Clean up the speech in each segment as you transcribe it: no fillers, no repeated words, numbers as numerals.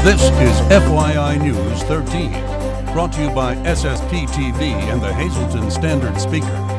This is FYI News 13, brought to you by SSPTV and the Hazleton Standard Speaker.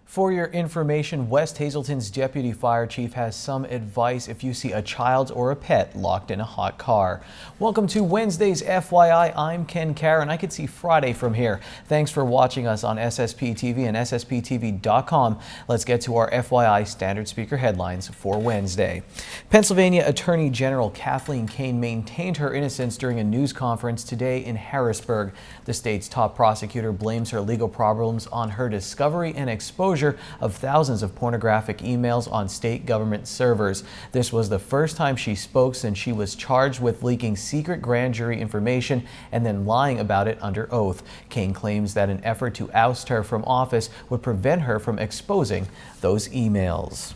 For your information, West Hazleton's deputy fire chief has some advice if you see a child or a pet locked in a hot car. Welcome to Wednesday's FYI. I'm Ken Kara, and I can see Friday from here. Thanks for watching us on SSPTV and SSPTV.com. Let's get to our FYI Standard Speaker headlines for Wednesday. Pennsylvania Attorney General Kathleen Kane maintained her innocence during a news conference today in Harrisburg. The state's top prosecutor blames her legal problems on her discovery and exposure of thousands of pornographic emails on state government servers. This was the first time she spoke since she was charged with leaking secret grand jury information and then lying about it under oath. Kane claims that an effort to oust her from office would prevent her from exposing those emails.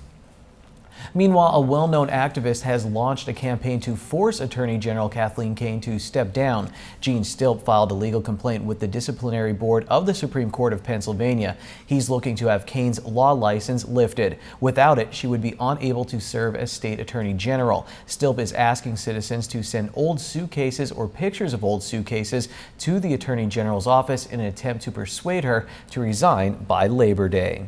Meanwhile, a well-known activist has launched a campaign to force Attorney General Kathleen Kane to step down. Gene Stilp filed a legal complaint with the Disciplinary Board of the Supreme Court of Pennsylvania. He's looking to have Kane's law license lifted. Without it, she would be unable to serve as state attorney general. Stilp is asking citizens to send old suitcases or pictures of old suitcases to the Attorney General's office in an attempt to persuade her to resign by Labor Day.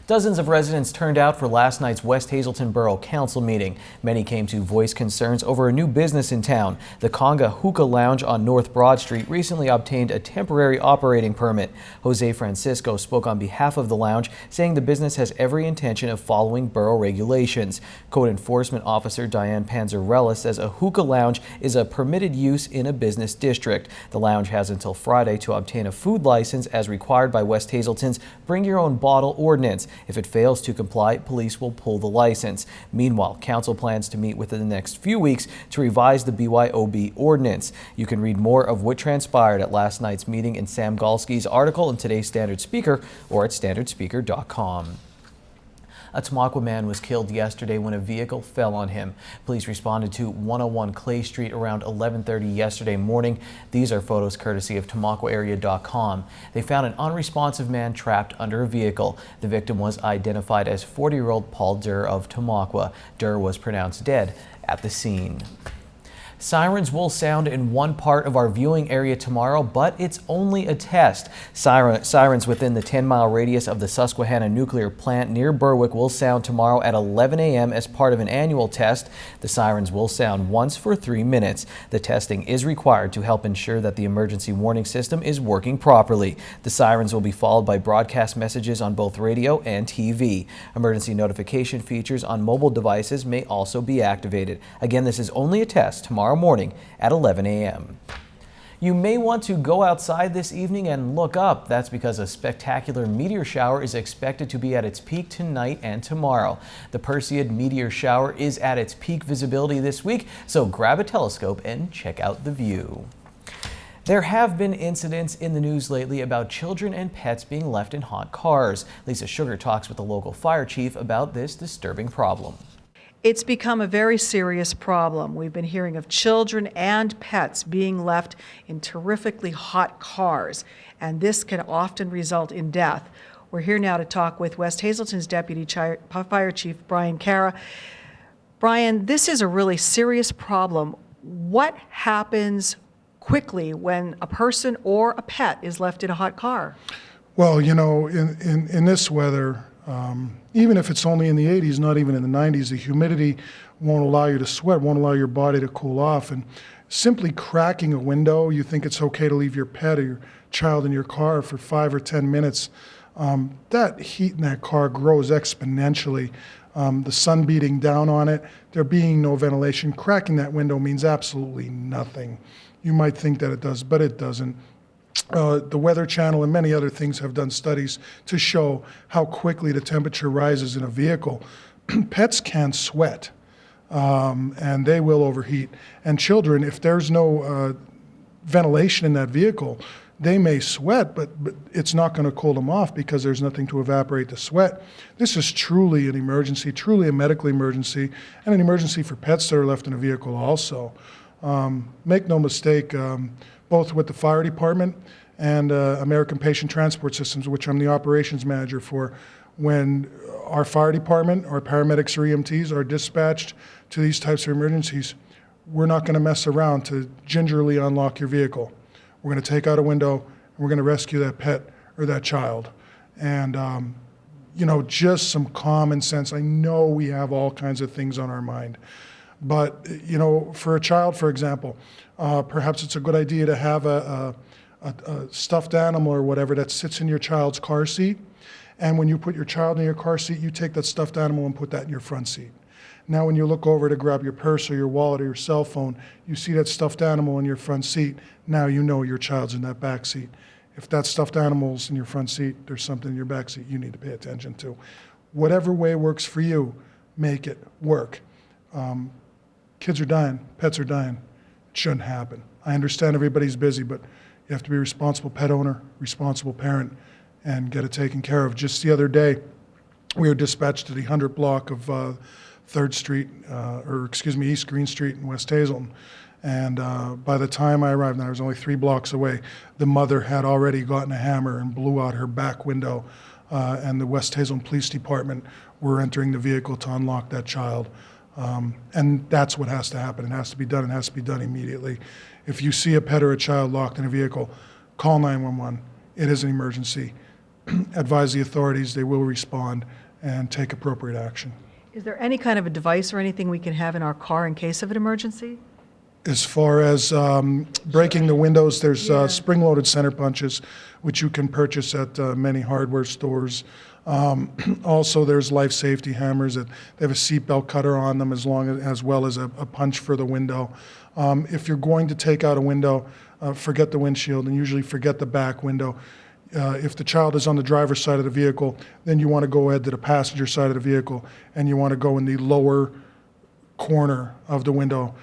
Dozens of residents turned out for last night's West Hazleton Borough Council meeting. Many came to voice concerns over a new business in town. The Conga Hookah Lounge on North Broad Street recently obtained a temporary operating permit. Jose Francisco spoke on behalf of the lounge, saying the business has every intention of following borough regulations. Code Enforcement Officer Diane Panzarella says a hookah lounge is a permitted use in a business district. The lounge has until Friday to obtain a food license as required by West Hazleton's Bring Your Own Bottle ordinance. If it fails to comply, police will pull the license. Meanwhile, council plans to meet within the next few weeks to revise the BYOB ordinance. You can read more of what transpired at last night's meeting in Sam Galski's article in today's Standard Speaker or at standardspeaker.com. A Tamaqua man was killed yesterday when a vehicle fell on him. Police responded to 101 Clay Street around 11:30 yesterday morning. These are photos courtesy of TamaquaArea.com. They found an unresponsive man trapped under a vehicle. The victim was identified as 40-year-old Paul Durr of Tamaqua. Durr was pronounced dead at the scene. Sirens will sound in one part of our viewing area tomorrow, but it's only a test. Sirens within the 10-mile radius of the Susquehanna nuclear plant near Berwick will sound tomorrow at 11 a.m. as part of an annual test. The sirens will sound once for 3 minutes. The testing is required to help ensure that the emergency warning system is working properly. The sirens will be followed by broadcast messages on both radio and TV. Emergency notification features on mobile devices may also be activated. Again, this is only a test tomorrow morning at 11 a.m. You may want to go outside this evening and look up. That's because a spectacular meteor shower is expected to be at its peak tonight and tomorrow. The Perseid meteor shower is at its peak visibility this week, so grab a telescope and check out the view. There have been incidents in the news lately about children and pets being left in hot cars. Lisa Sugar talks with the local fire chief about this disturbing problem. It's become a very serious problem. We've been hearing of children and pets being left in terrifically hot cars, and this can often result in death. We're here now to talk with West Hazleton's Deputy Fire Chief, Brian Kara. Brian, this is a really serious problem. What happens quickly when a person or a pet is left in a hot car? Well, you know, in this weather, even if it's only in the 80s, not even in the 90s, the humidity won't allow you to sweat, won't allow your body to cool off. And simply cracking a window, you think it's okay to leave your pet or your child in your car for 5 or 10 minutes, that heat in that car grows exponentially. The sun beating down on it, there being no ventilation. Cracking that window means absolutely nothing. You might think that it does, but it doesn't. The Weather Channel and many other things have done studies to show how quickly the temperature rises in a vehicle. Pets can sweat, and they will overheat. And children, if there's no ventilation in that vehicle, they may sweat, but it's not going to cool them off because there's nothing to evaporate the sweat. This is truly an emergency, truly a medical emergency, and an emergency for pets that are left in a vehicle also. Make no mistake, both with the fire department and American Patient Transport Systems, which I'm the operations manager for, when our fire department, our paramedics or EMTs are dispatched to these types of emergencies, we're not going to mess around to gingerly unlock your vehicle. We're going to take out a window and we're going to rescue that pet or that child. And, you know, just some common sense. I know we have all kinds of things on our mind. But, you know, for a child, for example, perhaps it's a good idea to have a stuffed animal or whatever that sits in your child's car seat. And when you put your child in your car seat, you take that stuffed animal and put that in your front seat. Now when you look over to grab your purse or your wallet or your cell phone, you see that stuffed animal in your front seat. Now you know your child's in that back seat. If that stuffed animal's in your front seat, there's something in your back seat you need to pay attention to. Whatever way works for you, make it work. Kids are dying, pets are dying. It shouldn't happen. I understand everybody's busy, but you have to be a responsible pet owner, responsible parent, and get it taken care of. Just the other day, we were dispatched to the 100 block of 3rd Street, East Green Street in West Hazelton. And by the time I arrived, and I was only 3 blocks away, the mother had already gotten a hammer and blew out her back window. And the West Hazelton Police Department were entering the vehicle to unlock that child. And that's what has to happen. It has to be done. It has to be done immediately. If you see a pet or a child locked in a vehicle, call 911. It is an emergency. Advise the authorities. They will respond and take appropriate action. Is there any kind of a device or anything we can have in our car in case of an emergency? As far as breaking the windows, there's spring-loaded center punches, which you can purchase at many hardware stores. Also, there's life safety hammers that they have a seatbelt cutter on them, as well as a punch for the window. If you're going to take out a window, forget the windshield and usually forget the back window. If the child is on the driver's side of the vehicle, then you want to go ahead to the passenger side of the vehicle and you want to go in the lower corner of the window.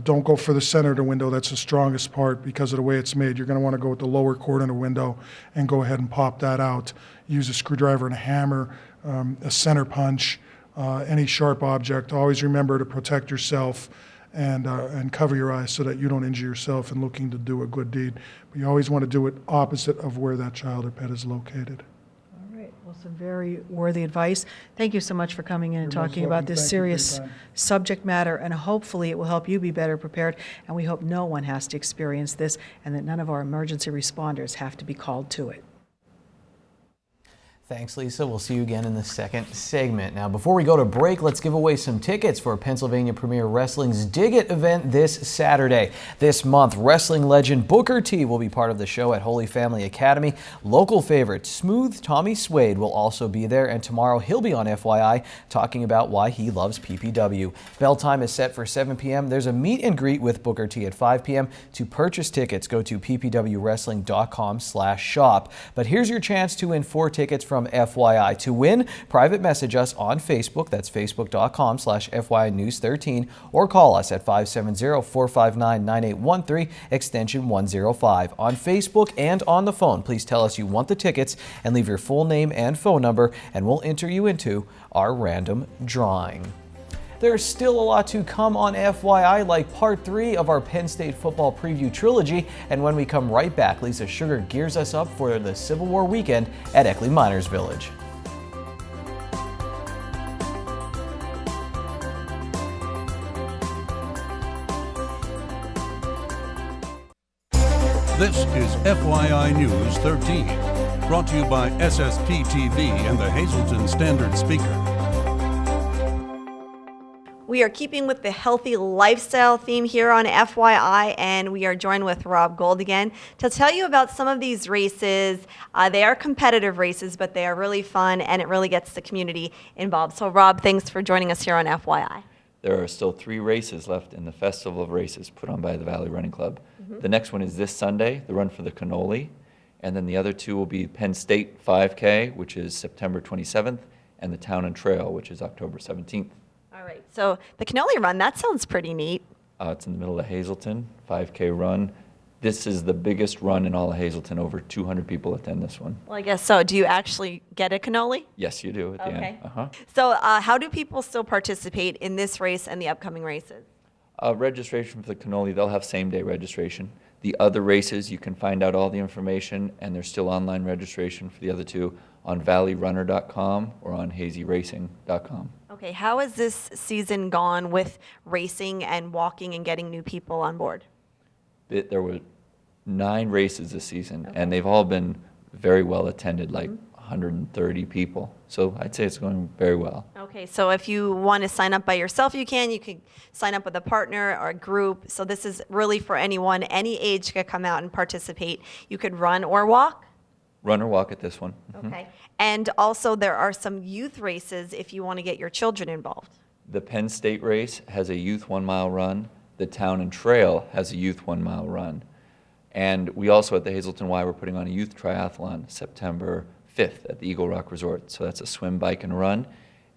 Don't go for the center of the window. That's the strongest part because of the way it's made. You're going to want to go with the lower corner of the window and go ahead and pop that out. Use a screwdriver and a hammer, a center punch, any sharp object. Always remember to protect yourself and cover your eyes so that you don't injure yourself in looking to do a good deed. But you always want to do it opposite of where that child or pet is located. All right. Well, some very worthy advice. Thank you so much for coming in and You're most talking about welcome. this Thank you for your serious time. subject matter, and hopefully it will help you be better prepared, and we hope no one has to experience this and that none of our emergency responders have to be called to it. Thanks, Lisa. We'll see you again in the second segment. Now, before we go to break, let's give away some tickets for Pennsylvania Premier Wrestling's Dig It event this Saturday. This month, wrestling legend Booker T will be part of the show at Holy Family Academy. Local favorite Smooth Tommy Suede will also be there, and tomorrow he'll be on FYI talking about why he loves PPW. Bell time is set for 7 p.m. There's a meet and greet with Booker T at 5 p.m. To purchase tickets, go to ppwwrestling.com/shop. But here's your chance to win 4 tickets from FYI. To win, private message us on Facebook. That's facebook.com/FYI News 13, or call us at 570-459-9813, extension 105. On Facebook and on the phone, please tell us you want the tickets and leave your full name and phone number, and we'll enter you into our random drawing. There's still a lot to come on FYI, like part 3 of our Penn State football preview trilogy. And when we come right back, Lisa Sugar gears us up for the Civil War weekend at Eckley Miners Village. This is FYI News 13, brought to you by SSPTV and the Hazleton Standard Speaker. We are keeping with the healthy lifestyle theme here on FYI, and we are joined with Rob Gold again to tell you about some of these races. They are competitive races, but they are really fun, and it really gets the community involved. So, Rob, thanks for joining us here on FYI. There are still 3 races left in the Festival of Races put on by the Valley Running Club. The next one is this Sunday, the Run for the Cannoli, and then the other 2 will be Penn State 5K, which is September 27th, and the Town and Trail, which is October 17th. All right, so the cannoli run, that sounds pretty neat. It's in the middle of Hazleton, 5K run. This is the biggest run in all of Hazleton. Over 200 people attend this one. Well, I guess so. Do you actually get a cannoli? Yes, you do at the Okay. end. So how do people still participate in this race and the upcoming races? Registration for the cannoli, they'll have same-day registration. The other races, you can find out all the information, and there's still online registration for the other 2 on valleyrunner.com or on hazyracing.com. Okay, how has this season gone with racing and walking and getting new people on board? There were 9 races this season, and they've all been very well attended, like 130 people. So I'd say it's going very well. Okay, so if you want to sign up by yourself, you can. You could sign up with a partner or a group. So this is really for anyone, any age could come out and participate. You could run or walk. Run or walk at this one. Okay. And also there are some youth races if you want to get your children involved. The Penn State race has a youth 1 mile run. The Town and Trail has a youth 1 mile run. And we also at the Hazleton Y, we're putting on a youth triathlon September 5th at the Eagle Rock Resort. So that's a swim, bike, and run.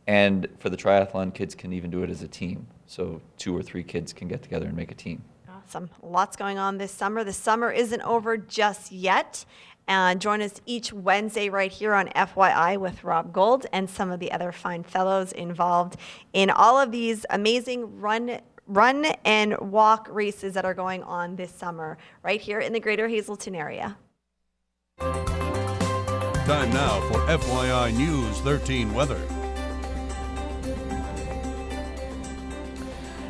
And for the triathlon, kids can even do it as a team. So 2 or 3 kids can get together and make a team. Awesome. Lots going on this summer. The summer isn't over just yet. Join us each Wednesday right here on FYI with Rob Gold and some of the other fine fellows involved in all of these amazing run and walk races that are going on this summer right here in the greater Hazleton area. Time now for FYI News 13 weather.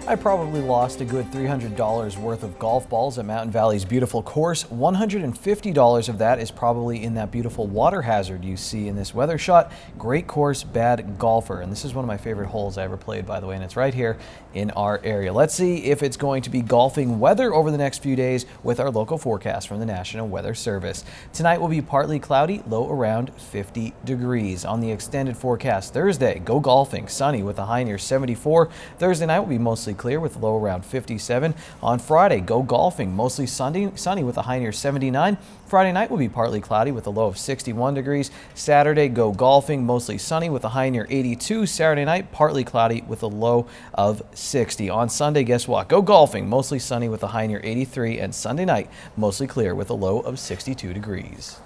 I probably lost a good $300 worth of golf balls at Mountain Valley's beautiful course. $150 of that is probably in that beautiful water hazard you see in this weather shot. Great course, bad golfer. And this is one of my favorite holes I ever played, by the way, and it's right here in our area. Let's see if it's going to be golfing weather over the next few days with our local forecast from the National Weather Service. Tonight will be partly cloudy, low around 50 degrees. On the extended forecast Thursday, go golfing, sunny with a high near 74. Thursday night will be mostly clear with a low around 57. On Friday, go golfing, mostly sunny with a high near 79. Friday night will be partly cloudy with a low of 61 degrees. Saturday, go golfing, mostly sunny with a high near 82. Saturday night, partly cloudy with a low of 60. On Sunday, guess what? Go golfing, mostly sunny with a high near 83. And Sunday night, mostly clear with a low of 62 degrees.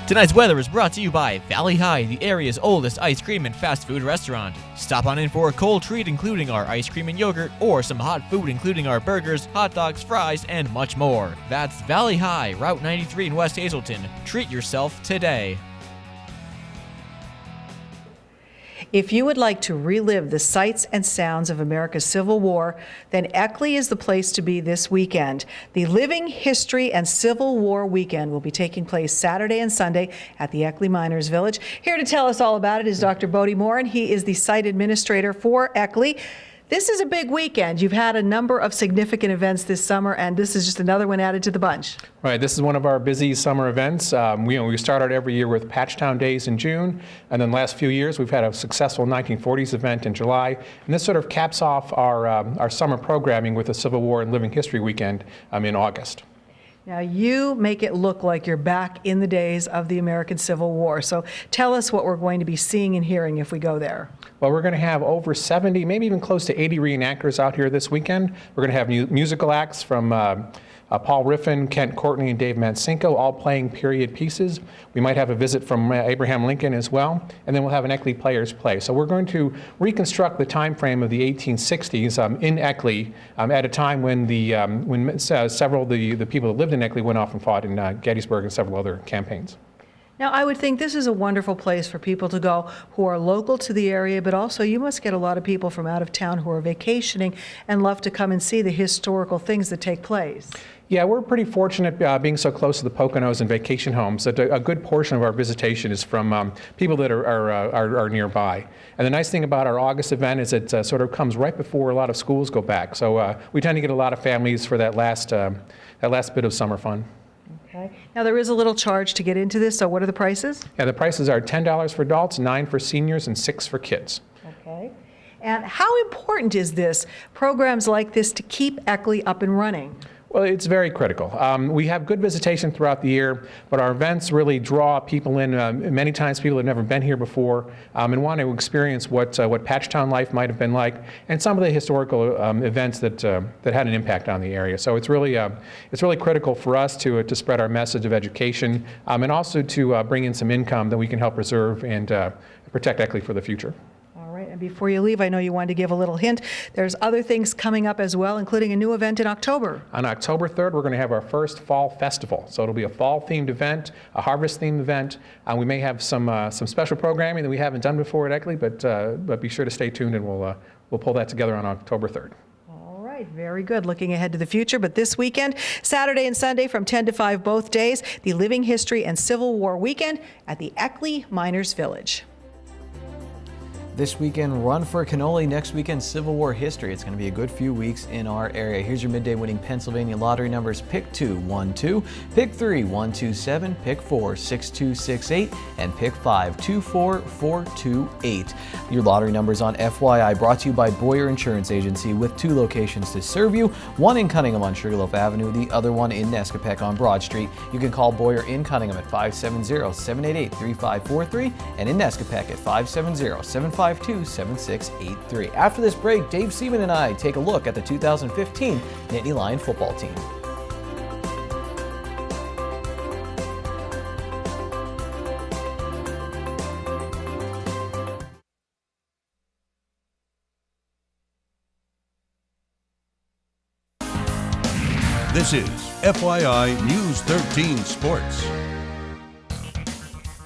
Tonight's weather is brought to you by Valley High, the area's oldest ice cream and fast food restaurant. Stop on in for a cold treat including our ice cream and yogurt, or some hot food including our burgers, hot dogs, fries, and much more. That's Valley High, Route 93 in West Hazleton. Treat yourself today. If you would like to relive the sights and sounds of America's Civil War, then Eckley is the place to be this weekend. The Living History and Civil War Weekend will be taking place Saturday and Sunday at the Eckley Miners Village. Here to tell us all about it is Dr. Bodie Moran. He is the site administrator for Eckley. This is a big weekend. You've had a number of significant events this summer, and this is just another one added to the bunch. Right, this is one of our busy summer events. We start out every year with Patchtown Days in June, and then the last few years we've had a successful 1940s event in July, and this sort of caps off our summer programming with the Civil War and Living History Weekend in August. Now, you make it look like you're back in the days of the American Civil War. So tell us what we're going to be seeing and hearing if we go there. Well, we're going to have over 70, maybe even close to 80 reenactors out here this weekend. We're going to have musical acts from Paul Riffin, Kent Courtney, and Dave Mancinko, all playing period pieces. We might have a visit from Abraham Lincoln as well, and then we'll have an Eckley Players play. So we're going to reconstruct the time frame of the 1860s in Eckley at a time when several of the people that lived in Eckley went off and fought in Gettysburg and several other campaigns. Now, I would think this is a wonderful place for people to go who are local to the area, but also you must get a lot of people from out of town who are vacationing and love to come and see the historical things that take place. Yeah, we're pretty fortunate being so close to the Poconos and vacation homes that a good portion of our visitation is from people that are nearby. And the nice thing about our August event is it sort of comes right before a lot of schools go back. So we tend to get a lot of families for that last bit of summer fun. Okay. Now, there is a little charge to get into this, so what are the prices? Yeah, the prices are $10 for adults, $9 for seniors, and $6 for kids. Okay. And how important is this, programs like this, to keep Eckley up and running? Well, it's very critical. We have good visitation throughout the year, but our events really draw people in. Many times people have never been here before and want to experience what Patchtown life might have been like, and some of the historical events that had an impact on the area. So it's really critical for us to spread our message of education and also to bring in some income that we can help preserve and protect Eckley for the future. All right. Before you leave, I know you wanted to give a little hint. There's other things coming up as well, including a new event in October. On October 3rd, we're going to have our first fall festival. So it'll be a fall-themed event, a harvest-themed event. We may have some special programming that we haven't done before at Eckley, but be sure to stay tuned, and we'll pull that together on October 3rd. All right, very good. Looking ahead to the future, but this weekend, Saturday and Sunday from 10 to 5 both days, the Living History and Civil War weekend at the Eckley Miners Village. This weekend, Run for Cannoli. Next weekend, Civil War history. It's going to be a good few weeks in our area. Here's your midday winning Pennsylvania lottery numbers. Pick 2, 1, 2. Pick 3, 1, 2, 7. Pick 4, 6, 2, 6, 8. And pick 5, 2, 4, 4, 2, 8. Your lottery numbers on FYI, brought to you by Boyer Insurance Agency, with 2 locations to serve you. One in Cunningham on Sugarloaf Avenue, the other one in Nescopec on Broad Street. You can call Boyer in Cunningham at 570-788-3543 and in Nescopec at 570-752-7683. After this break, Dave Seaman and I take a look at the 2015 Nittany Lion football team. This is FYI News 13 Sports.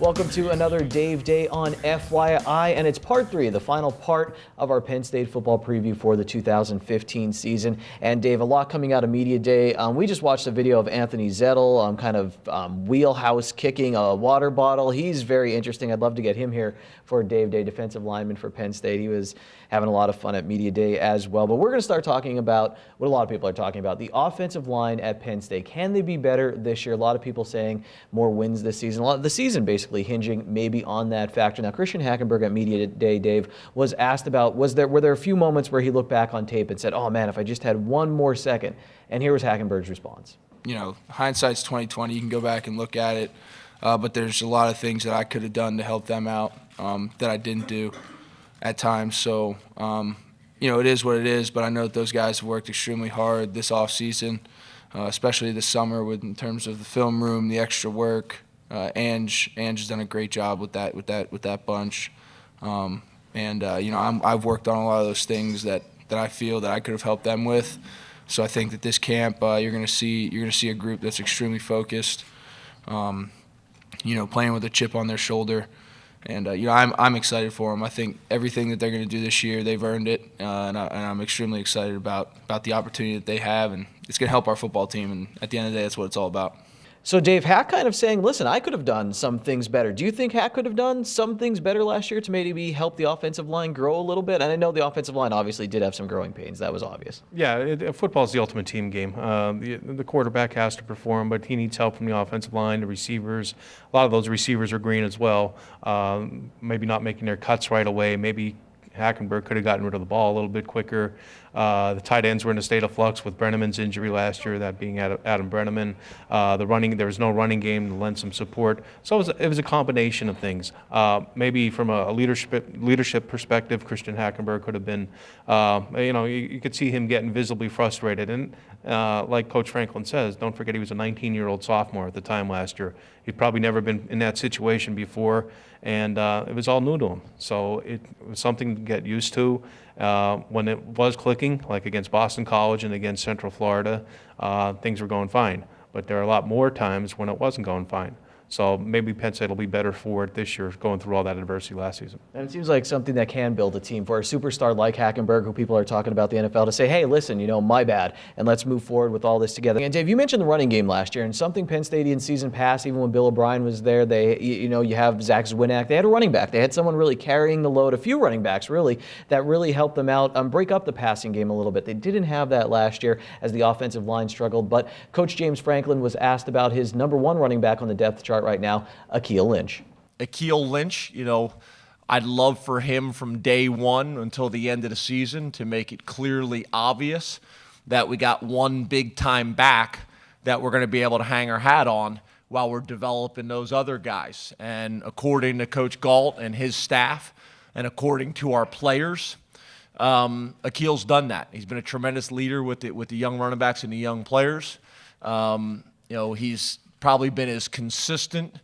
Welcome to another Dave Day on FYI, and it's part 3, the final part of our Penn State football preview for the 2015 season. And Dave, a lot coming out of Media Day. We just watched a video of Anthony Zettel wheelhouse kicking a water bottle. He's very interesting. I'd love to get him here for Dave Day, defensive lineman for Penn State. He was having a lot of fun at Media Day as well. But we're going to start talking about what a lot of people are talking about, the offensive line at Penn State. Can they be better this year? A lot of people saying more wins this season. A lot of the season basically hinging maybe on that factor. Now, Christian Hackenberg at Media Day, Dave, was asked about, were there a few moments where he looked back on tape and said, oh man, if I just had one more second? And here was Hackenberg's response. You know, hindsight's 20/20. You can go back and look at it, but there's a lot of things that I could have done to help them out that I didn't do at times. So, you know, it is what it is, but I know that those guys have worked extremely hard this offseason, especially this summer in terms of the film room, the extra work. Ange has done a great job with that bunch, you know, I've worked on a lot of those things that I feel that I could have helped them with. So I think that this camp, you're gonna see a group that's extremely focused, you know, playing with a chip on their shoulder, and you know, I'm excited for them. I think everything that they're gonna do this year, they've earned it, and I'm extremely excited about the opportunity that they have, and it's gonna help our football team. And at the end of the day, that's what it's all about. So Dave, Hack kind of saying, listen, I could have done some things better. Do you think Hack could have done some things better last year to maybe help the offensive line grow a little bit? And I know the offensive line obviously did have some growing pains. That was obvious. Yeah, football is the ultimate team game. The quarterback has to perform, but he needs help from the offensive line, the receivers. A lot of those receivers are green as well. Maybe not making their cuts right away. Maybe Hackenberg could have gotten rid of the ball a little bit quicker. The tight ends were in a state of flux with Brenneman's injury last year, that being Adam Brenneman. There was no running game to lend some support. So it was a combination of things. Maybe from a leadership perspective, Christian Hackenberg could have been, you know, you could see him getting visibly frustrated. And like Coach Franklin says, don't forget he was a 19-year-old sophomore at the time last year. He'd probably never been in that situation before, and it was all new to him. So it was something to get used to. When it was clicking, like against Boston College and against Central Florida, things were going fine. But there are a lot more times when it wasn't going fine. So maybe Penn State will be better for it this year, going through all that adversity last season. And it seems like something that can build a team for a superstar like Hackenberg, who people are talking about the NFL, to say, hey, listen, you know, my bad, and let's move forward with all this together. And Dave, you mentioned the running game last year, and something Penn State in season past, even when Bill O'Brien was there, you have Zach Zwinak, they had a running back. They had someone really carrying the load, a few running backs really, that really helped them out, break up the passing game a little bit. They didn't have that last year as the offensive line struggled, but Coach James Franklin was asked about his #1 running back on the depth chart right now, Akeel Lynch. Akeel Lynch, you know, I'd love for him from day one until the end of the season to make it clearly obvious that we got one big time back that we're going to be able to hang our hat on while we're developing those other guys. And according to Coach Galt and his staff, and according to our players, Akeel's done that. He's been a tremendous leader with the young running backs and the young players. You know, he's probably been as consistent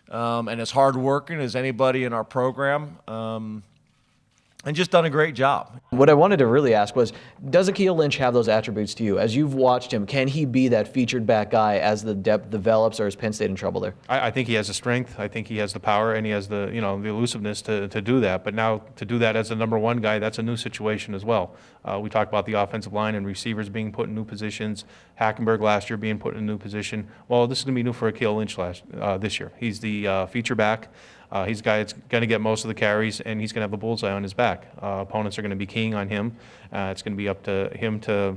and as hardworking as anybody in our program. and just done a great job. What I wanted to really ask was, does Akil Lynch have those attributes to you? As you've watched him, can he be that featured back guy as the depth develops, or is Penn State in trouble there? I think he has the strength, I think he has the power, and he has the the elusiveness to do that. But now to do that as the number one guy, that's a new situation as well. We talked about the offensive line and receivers being put in new positions. Hackenberg last year being put in a new position. Well, this is going to be new for Akil Lynch this year. He's the feature back. He's a guy that's going to get most of the carries, and he's going to have the bullseye on his back. Opponents are going to be keying on him. It's going to be up to him to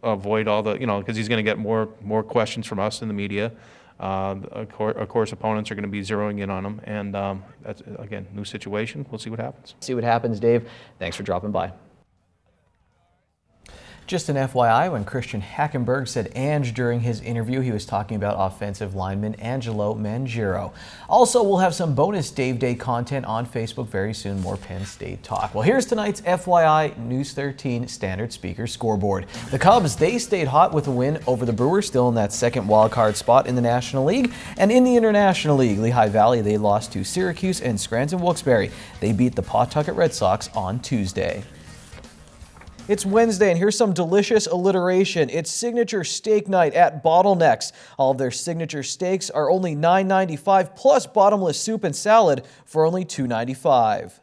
avoid all the, because he's going to get more questions from us in the media. Of course, opponents are going to be zeroing in on him, and that's, again, new situation. We'll see what happens. See what happens, Dave. Thanks for dropping by. Just an FYI, when Christian Hackenberg said Ange during his interview, he was talking about offensive lineman Angelo Mangiero. Also, we'll have some bonus Dave Day content on Facebook very soon, more Penn State talk. Well, here's tonight's FYI News 13 Standard Speaker scoreboard. The Cubs, they stayed hot with a win over the Brewers, still in that second wildcard spot in the National League. And in the International League, Lehigh Valley, they lost to Syracuse, and Scranton Wilkes-Barre, they beat the Pawtucket Red Sox on Tuesday. It's Wednesday, and here's some delicious alliteration. It's signature steak night at Bottlenecks. All of their signature steaks are only $9.95 plus bottomless soup and salad for only $2.95.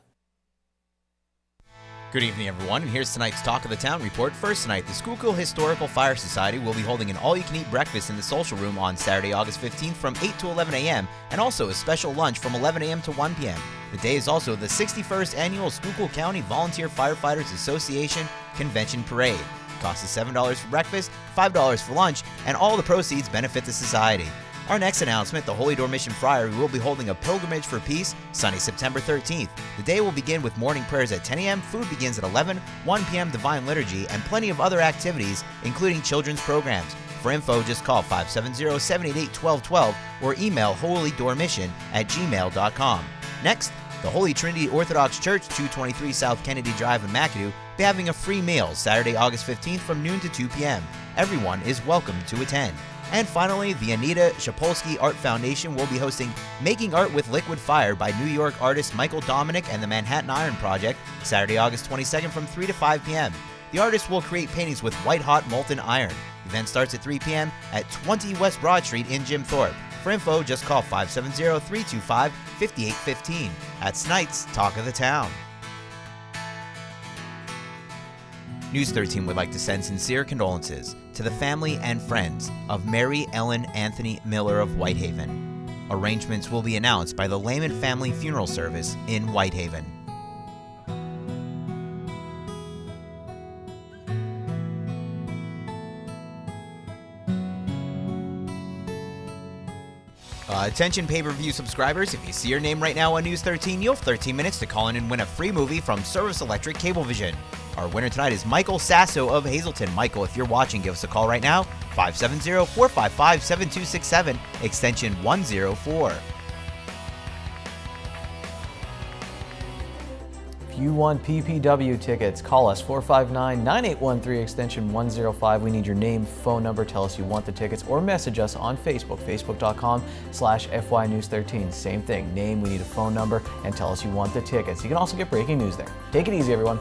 Good evening, everyone, and here's tonight's Talk of the Town report. First tonight, the Schuylkill Historical Fire Society will be holding an all-you-can-eat breakfast in the social room on Saturday, August 15th from 8 to 11 a.m., and also a special lunch from 11 a.m. to 1 p.m. The day is also the 61st Annual Schuylkill County Volunteer Firefighters Association Convention Parade. It costs $7 for breakfast, $5 for lunch, and all the proceeds benefit the society. Our next announcement, the Holy Door Mission Friary will be holding a pilgrimage for peace Sunday, September 13th. The day will begin with morning prayers at 10 a.m., food begins at 11, 1 p.m. Divine Liturgy, and plenty of other activities, including children's programs. For info, just call 570-788-1212 or email holydoormission@gmail.com. Next, the Holy Trinity Orthodox Church, 223 South Kennedy Drive in McAdoo, be having a free meal Saturday, August 15th from noon to 2 p.m. Everyone is welcome to attend. And finally, the Anita Shapolsky Art Foundation will be hosting Making Art with Liquid Fire by New York artist Michael Dominic and the Manhattan Iron Project, Saturday, August 22nd from 3 to 5 p.m. The artist will create paintings with white-hot molten iron. The event starts at 3 p.m. at 20 West Broad Street in Jim Thorpe. For info, just call 570-325-5815. That's tonight's Talk of the Town. News 13 would like to send sincere condolences to the family and friends of Mary Ellen Anthony Miller of Whitehaven. Arrangements will be announced by the Lehman Family Funeral Service in Whitehaven. Attention pay-per-view subscribers, if you see your name right now on News 13, you'll have 13 minutes to call in and win a free movie from Service Electric Cablevision. Our winner tonight is Michael Sasso of Hazleton. Michael, if you're watching, give us a call right now, 570-455-7267, extension 104. If you want PPW tickets, call us 459-9813 extension 105. We need your name, phone number, tell us you want the tickets, or message us on Facebook, facebook.com/FY News 13. Same thing, name, we need a phone number, and tell us you want the tickets. You can also get breaking news there. Take it easy, everyone.